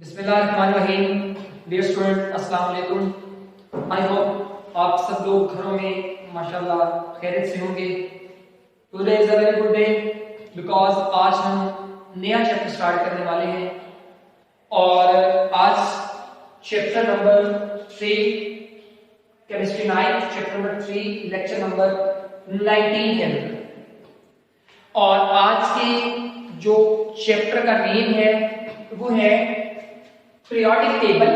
बिस्मिल्लाहिर्रहमानिर्रहीम। Dear student, अस्सलाम वालेकुम। आई होप आप सब लोग घरों में माशाल्लाह खैरियत से होंगे। Today is a very good day because आज हम नया चैप्टर स्टार्ट करने वाले हैं और आज chapter number 3 chemistry 9 chapter number 3 lecture number 19 के अंदर। और आज के जो चैप्टर का नेम है वो है periodic table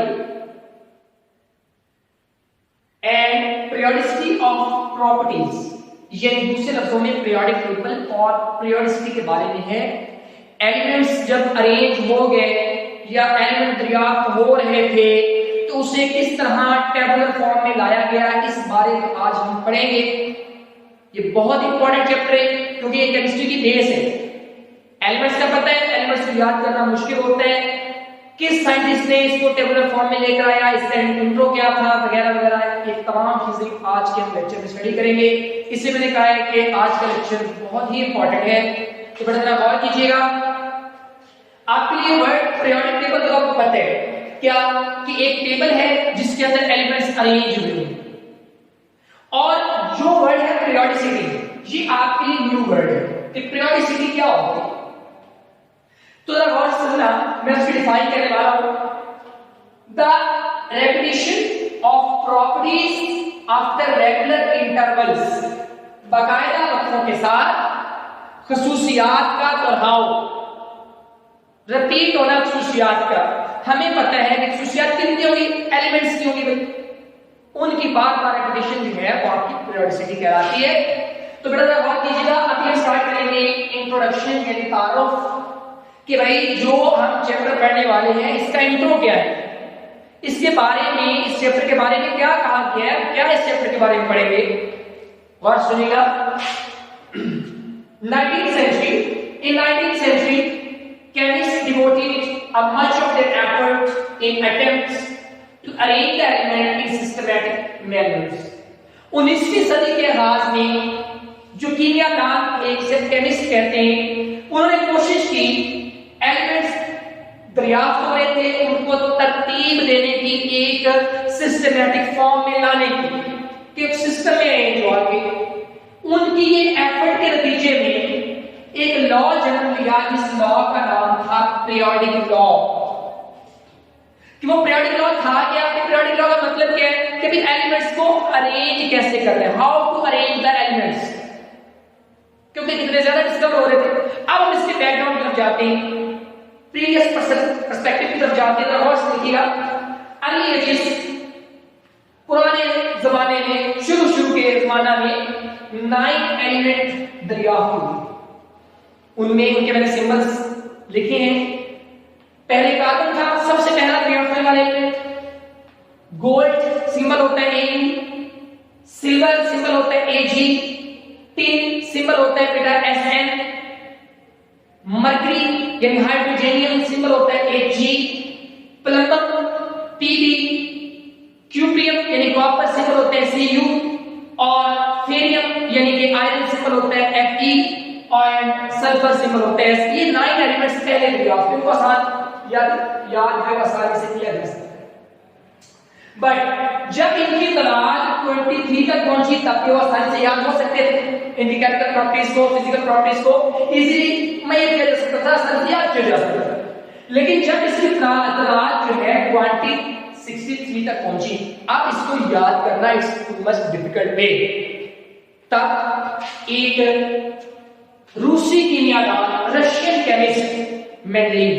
and periodicity of properties। यानी दूसरे लफ्जों में periodic table और periodicity के बारे में है। एलिमेंट्स जब अरेंज हो गए या एलिमेंट दरियाफ्त हो रहे थे तो उसे किस तरह टेबुलर फॉर्म में लाया गया, इस बारे में आज हम पढ़ेंगे। ये बहुत इंपॉर्टेंट चैप्टर है क्योंकि ये केमिस्ट्री की बेस है। एलिमेंट्स का पता है, एलिमेंट्स को याद करना मुश्किल होता है। किस साइंटिस्ट ने इसको टेबुलर फॉर्म में लेकर आया, इसका इंट्रो क्या था, वगैरह वगैरह, ये तमाम चीजें आज के हम लेक्चर में स्टडी करेंगे। इससे मैंने कहा है कि आज का लेक्चर बहुत ही इंपॉर्टेंट है, तो बड़ा जरा गौर कीजिएगा। आपके लिए वर्ड पीरियोडिक टेबल तो आपको पता है क्या कि एक टेबल है जिसके अंदर एलिमेंट्स अरेंज हुए हैं। और जो वर्ड है पीरियोडिसिटी, ये आपके लिए न्यू वर्ड है कि पीरियोडिसिटी क्या होती है। तो जरा गौर से सुनना, मैं उसको डिफाइन करने वाला हूं। The repetition of properties after regular intervals, बाकायदा वक्फों के साथ खसूसियात का दोहराव, रिपीट होना खसूसियात का। हमें पता है कि खसूसियात किनकी होगी, एलिमेंट्स की होगी भाई, उनकी बार बार रेपिटेशन जो है वो आपकी पीरियोडिसिटी कहलाती है। तो बेटा जरा गौर कीजिएगा, अभी हम स्टार्ट करेंगे इंट्रोडक्शन यानी तारुफ कि भाई जो हम चैप्टर पढ़ने वाले हैं इसका इंट्रो क्या है, इसके बारे में, इस चैप्टर के बारे में क्या कहा गया है, क्या इस चैप्टर के बारे में पढ़ेंगे। और सुनिएगा, 19th century, in 19th century chemists devoted a much of their effort in attempts to arrange the element in systematic manners। 19वीं सदी के आगाज में जो कीमियादान थे, जिसे केमिस्ट कहते हैं, उन्होंने कोशिश की एलिमेंट्स दरियाफ्त हो रहे थे उनको तरतीब देने की, एक सिस्टमैटिक फॉर्म में लाने की, कि एक सिस्टम में अरेंज हो गए। उनकी ये एफर्ट के नतीजे में एक लॉ जन्म लिया, जिस लॉ का नाम था पीरियोडिक लॉ। कि वो पीरियोडिक लॉ था क्या, पीरियोडिक लॉ का मतलब क्या है कि भी एलिमेंट्स को अरेंज कैसे करना है, how to arrange the elements, क्योंकि कितने ज्यादा डिस्कवर हो रहे थे। अब हम इसके बैकग्राउंड की तरफ जाते हैं, प्रीवियस पर्सपेक्टिव की तरफ जाते हैं। और देखिएगा, अर्ली एजेस, पुराने जमाने में, शुरू के जमाना में 9 एलिमेंट दरियाफ्त हुए। उनमें उनके मैंने सिंबल्स लिखे हैं। पहले कार्बन था, सबसे पहला दरियाफ्त होने वाला एलिमेंट। गोल्ड सिंबल होता है ए, सिल्वर सिंबल होता है एजी, टिन सिंबल होता है बेटा एसएन, मरकरी यानी हाइड्रोजेनियम सिंबल होता है एजी, प्लम्बम पीबी, क्यूप्रियम यानी कॉपर सिंबल होता है सीयू, और फेरियम यानी कि आयरन सिंबल होता है एफई, और सल्फर सिंबल होता है एस। ये 9 एलिमेंट्स पहले दरियाफ्त, इनको आसान याद है, आसानी से किया जा सकता है। बट जब इनकी तलाश 23 तक पहुंची तब वो आसानी से याद हो सकते थे। इनकी केमिकल प्रॉपर्टीज को, फिजिकल प्रॉपर्टीज को इजीली मेजर किया जा सकता था, आसानी से याद किया जा सकता था। लेकिन जब इसकी तलाश जो है 63 तक पहुंची, अब इसको याद करना it's too much difficult way. तब एक रूसी कीमियादान, रशियन केमिस्ट मेंडलीव,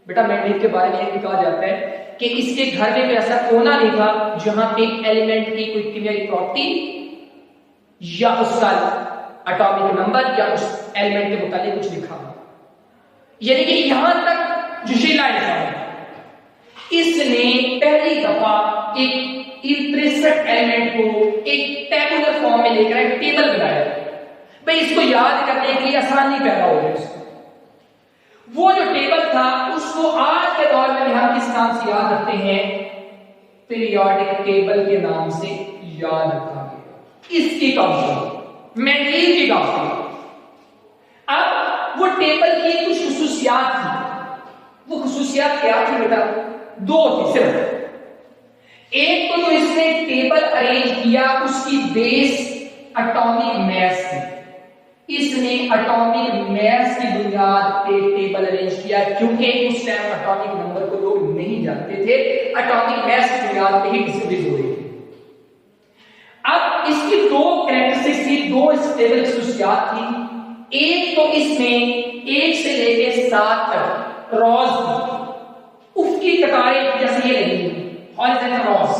बेटा मेंडलीव के बारे में कहा जाता है कि इसके घर में कोई ऐसा कोना नहीं था जहां पे एलिमेंट की कोई कीमियाई प्रॉपर्टी या उसका एटॉमिक नंबर या उस एलिमेंट के मुताबिक कुछ लिखा हो। यानी कि यहां तक जो शीलाइन है, इसने पहली दफा एक इंटरेस्टेड एलिमेंट को एक टेबुलर फॉर्म में लेकर एक टेबल बनाया। भाई इसको याद करने के लिए आसानी पैदा हो गई। वो जो टेबल था उसको आज के दौर में हम किस नाम से याद रखते हैं, पीरियोडिक टेबल के नाम से याद रखा गया। इसकी काउंसिल मेंडलीव की काउंसिल। अब वो टेबल की कुछ खसूसियात थी, वो खुसूसियात क्या थी बेटा? दो थी सिर्फ। एक तो जो इसने टेबल अरेंज किया उसकी बेस एटॉमिक मास थी। इसने एटॉमिक मास की बुनियाद पे टेबल अरेंज किया, क्योंकि उस टाइम एटॉमिक नंबर को लोग नहीं जानते थे, एटॉमिक मास की बुनियाद पे ही डिस्कवरीज हो रही थी। अब इसकी दो कैरेक्टरिस्टिक्स थी, दो इस टेबल की खुसूसियात थी। एक तो इसमें 1 से लेकर 7 तक रॉज थी, उसकी कतारें जैसे ये लगी हॉरिजॉन्टल रॉज।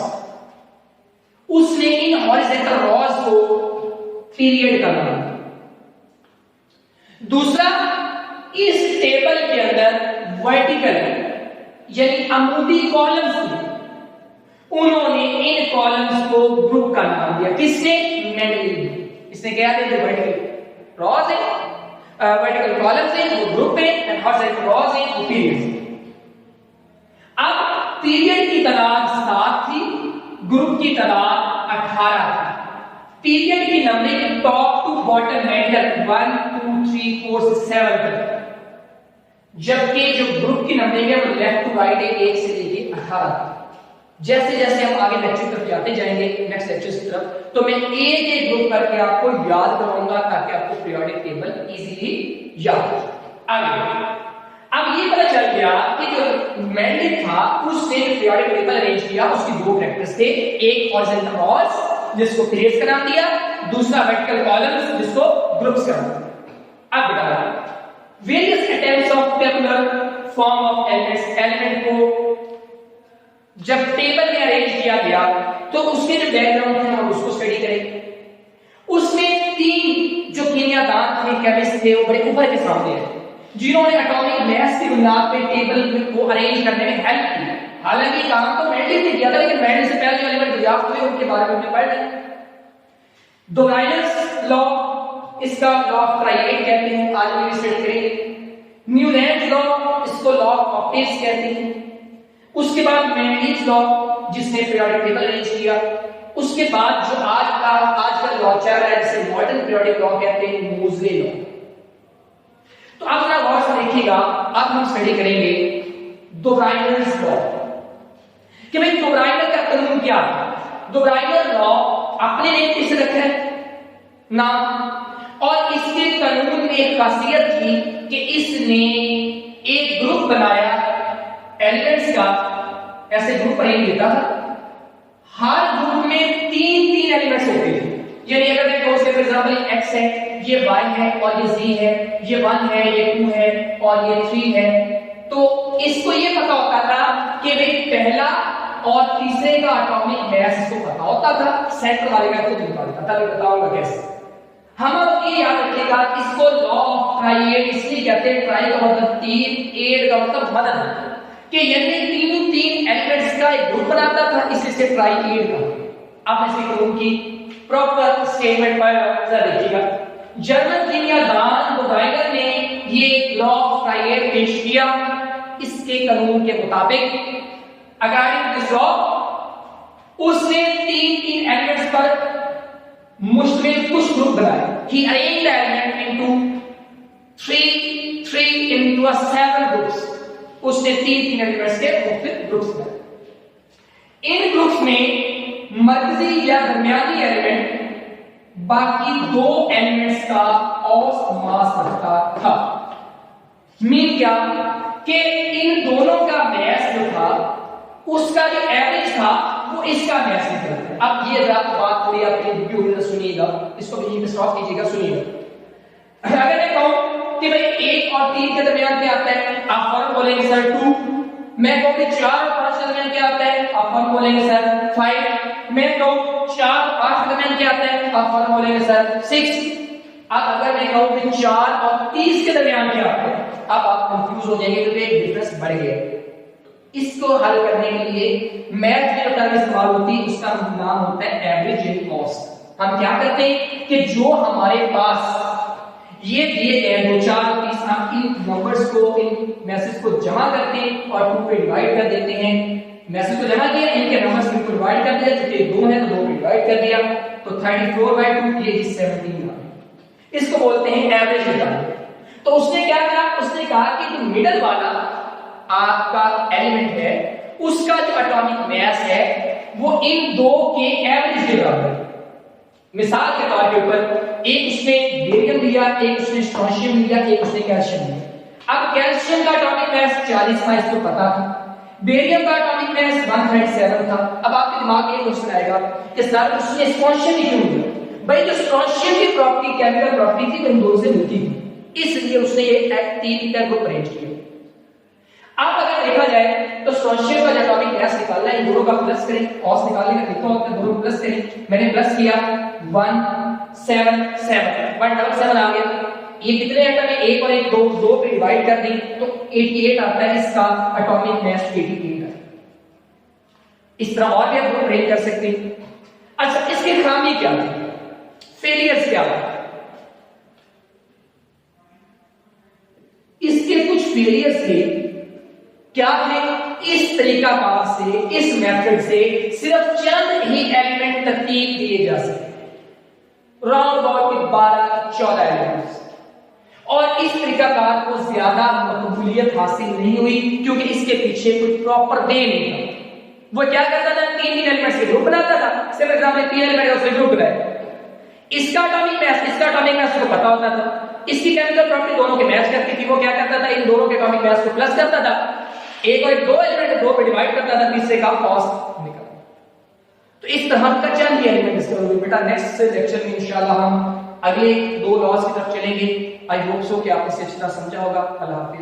उसने इन हॉरिजॉन्टल रॉज को पीरियड का नाम दिया। दूसरा, इस टेबल के अंदर वर्टिकल यानी अमूदी कॉलम्स थे, उन्होंने इन कॉलम्स को ग्रुप का नाम दिया। किसने? मेंडल ने। इसने क्या दिया? जो वर्टिकल रॉज है, वर्टिकल कॉलम्स है वो ग्रुप है, एंड हॉरिजॉन्टल रॉज है वो पीरियड। अब पीरियड की तादाद 7 थी, ग्रुप की तादाद 18 थी। पीरियड की numbering top to bottom Mendel 1 2 3 4 से 7 तक, जबकि जो ग्रुप की नंबरिंग है वो लेफ्ट टू राइट है 1 से लेके 18 तक। जैसे जैसे हम आगे लेक्चर की तरफ जाते जाएंगे, नेक्स्ट लेक्चर की तरफ, तो मैं एक एक ग्रुप करके आपको याद कराऊंगा ताकि आपको पीरियोडिक टेबल इजीली याद हो जाए। आगे अब ये पता चल गया कि जो मेंडल था उसने पीरियोडिक टेबल अरेंज किया, उसकी दो फैक्टर्स थे, एक हॉरिजॉन्टल रॉज जिसको पीरियड्स का नाम दिया, दूसरा वर्टिकल कॉलम्स जिसको ग्रुप्स का नाम दिया। अब बता various attempts of tabular form of element को जब टेबल में अरेंज किया गया तो उसके जो बैकग्राउंड थे हम उसको स्टडी करेंगे। उसमें 3 जो कीमियादान थे, केमिस्ट थे, वो बड़े ऊपर के सामने हैं जिन्होंने एटॉमिक मास की बुनियाद पे टेबल को अरेंज करने में हेल्प की। हालांकि काम तो मेंडल ने किया था, लेकिन मेंडल से पहले जो एलिमेंट दरियाफ्त हुए उनके बारे में हमने पढ़ लिया। डोराइनस लॉ, इसका लॉ ऑफ ट्राइएट कहते हैं, आज हम स्टडी करेंगे। न्यूलैंड लॉ, इसको लॉ ऑफ ऑक्टेव्स कहते हैं। उसके बाद मेंडलिस लॉ जिसने पीरियोडिक टेबल अरेंज किया। उसके बाद जो आजकल लॉ चल रहा है जिसे मॉडर्न पीरियोडिक लॉ कहते हैं, मोज़ले लॉ। तो आप जरा गौर से देखिएगा, अब हम स्टडी करेंगे डोराइनस लॉ कि भाई डोराइनर का कानून क्या है। डोराइनर लॉ अपने ने किसे रखा है नाम, और इसके कानून में एक खासियत थी कि इसने एक ग्रुप बनाया एलिमेंट्स का, ऐसे ग्रुप अरेंज किया था। हर ग्रुप में 3 एलिमेंट्स होते थे। यानी अगर देखो फॉर एग्जांपल x है, ये y है और ये z है, ये 1 है, ये 2 है और ये 3 है, तो इसको ये पता होता था कि भाई पहला और तीसरे का एटॉमिक मास इसको पता होता था, सेंटर वाले का तो नहीं पता था। मैं बताऊंगा कैसे। हम अब ये याद रखिएगा, इसको लॉ ऑफ ट्राइएड इसलिए कहते हैं। ट्राई का मतलब 3, एड का मतलब मदद, कि यदि 3 एलिमेंट्स का एक ग्रुप बनाता था, इसलिए ट्राइएड का। अब इसके कानून की प्रॉपर स्टेटमेंट पर जरा देखिएगा। जर्मन कीमियादान डोराइनर ने ये लॉ ऑफ ट्राइएड पेश किया। इसके कानून के मुताबिक अकॉर्डिंग टू दिस लॉ उसने 3 एलिमेंट्स पर मुश्तमिल कुछ ग्रुप बनाए। He arranged the element into 3 into 7 groups. उसने 3 एलिमेंट्स के मुख्तलिफ ग्रुप्स बनाए। इन ग्रुप्स में मर्कजी या दरमियानी एलिमेंट बाकी 2 एलिमेंट्स का औसत मास रखता था। मीन क्या कि इन दोनों का मास जो था उसका जो एवरेज था वो इसका मास निकलता है। अब ये बात थोड़ी अपनी वीडियो में सुनिएगा, इसको भी स्टॉप कीजिएगा, सुनिएगा। अगर मैं कहूं कि भाई 1 और 3 के दरमियान क्या आता है, आप फौरन बोलेंगे सर 2। मैं कहूं कि 4 और 5 के दरमियान क्या आता है, आप फौरन बोलेंगे सर 5। मैं कहूं 4 और 8 के दरमियान क्या आता है, आप फौरन बोलेंगे सर 6। अब अगर मैं कहूं कि 4 और 30 के दरमियान क्या आता है, अब आप कंफ्यूज हो जाएंगे क्योंकि डिफरेंस बढ़ गया। इसको हल करने के लिए मैथ में जो टर्म इस्तेमाल होती है उसका नाम होता है एवरेज इन कॉस्ट। हम क्या करते हैं कि जो हमारे पास ये दिए गए 2, 4 और 30, हम इन नंबर्स को, इन मैसेज को जमा करते हैं और 2 पे डिवाइड कर देते हैं। मैसेज को जमा किया, इनके नंबर्स को डिवाइड कर दिया, क्योंकि 2 है तो 2 पे डिवाइड कर दिया, तो 34/2 ये 17 आ। इसको बोलते हैं एवरेज रिटर्न। तो उसने क्या कहा, उसने कहा कि जो मिडल वाला आपका एलिमेंट है उसका जो एटॉमिक मास है वो इन दो के एवरेज के बराबर है। मिसाल के तौर के ऊपर एक उसने बेरियम लिया, एक उसने स्ट्रोंशियम लिया, एक उसने कैल्शियम लिया। अब कैल्शियम का एटॉमिक मास 40 था, इसको पता था। बेरियम का एटॉमिक मास 137 था। अब आपके दिमाग में ये क्वेश्चन आएगा कि सर उसने स्ट्रोंशियम ही क्यों लिया? भाई जो स्ट्रोंशियम की प्रॉपर्टी केमिकल प्रॉपर्टी थी वो इन दोनों से मिलती थी, इसलिए उसने ये तीन का ग्रुप अरेंज किया। अब अगर देखा जाए तो स्ट्रोंशियम का एटॉमिक मास निकालना है, इन दोनों का प्लस करें, cos निकालने का कितना होता है, दोनों प्लस करें। मैंने प्लस किया 177 177 आ गया। ये कितने एटम है, एक और एक दो पे डिवाइड कर दी तो 88 आता है, इसका एटॉमिक मास 88 है। इस तरह और भी आप ग्रुप अरेंज कर सकते हैं। अच्छा, इसकी खामी क्या है, फेलियर्स क्या है? इसके कुछ फेलियर्स थे। क्या थे? इस तरीकाकार से, इस मेथड से सिर्फ चंद ही एलिमेंट तरतीब दिए जा सकते, राउंड अबाउट 12-14 एलिमेंट्स, और इस तरीकाकार को ज्यादा मकबूलियत हासिल नहीं हुई क्योंकि इसके पीछे कोई प्रॉपर वे नहीं था। वो क्या करता था, तीन एलिमेंट्स के ग्रुप बनाता था। सिर्फ एग्जाम में 3 एलिमेंट उसके ग्रुप बनाए। इसका एटॉमिक मास, इसका एटॉमिक मास को पता होता था, इसकी केमिकल प्रॉपर्टी दोनों के मैच करती थी। वो क्या करता था, इन दोनों के एटॉमिक मास को प्लस करता था, एक और एक दो एलिमेंट दो पे डिवाइड करता था, तीसरे का कॉस्ट निकालता। तो इस तरह का चंद एलिमेंट डिस्कवर हुए। बेटा नेक्स्ट लेक्चर में इंशाल्लाह हम अगले 2 लॉज की तरफ चलेंगे। आई होप सो कि आपने इसे अच्छी तरह समझा होगा। अल्लाह हाफिज।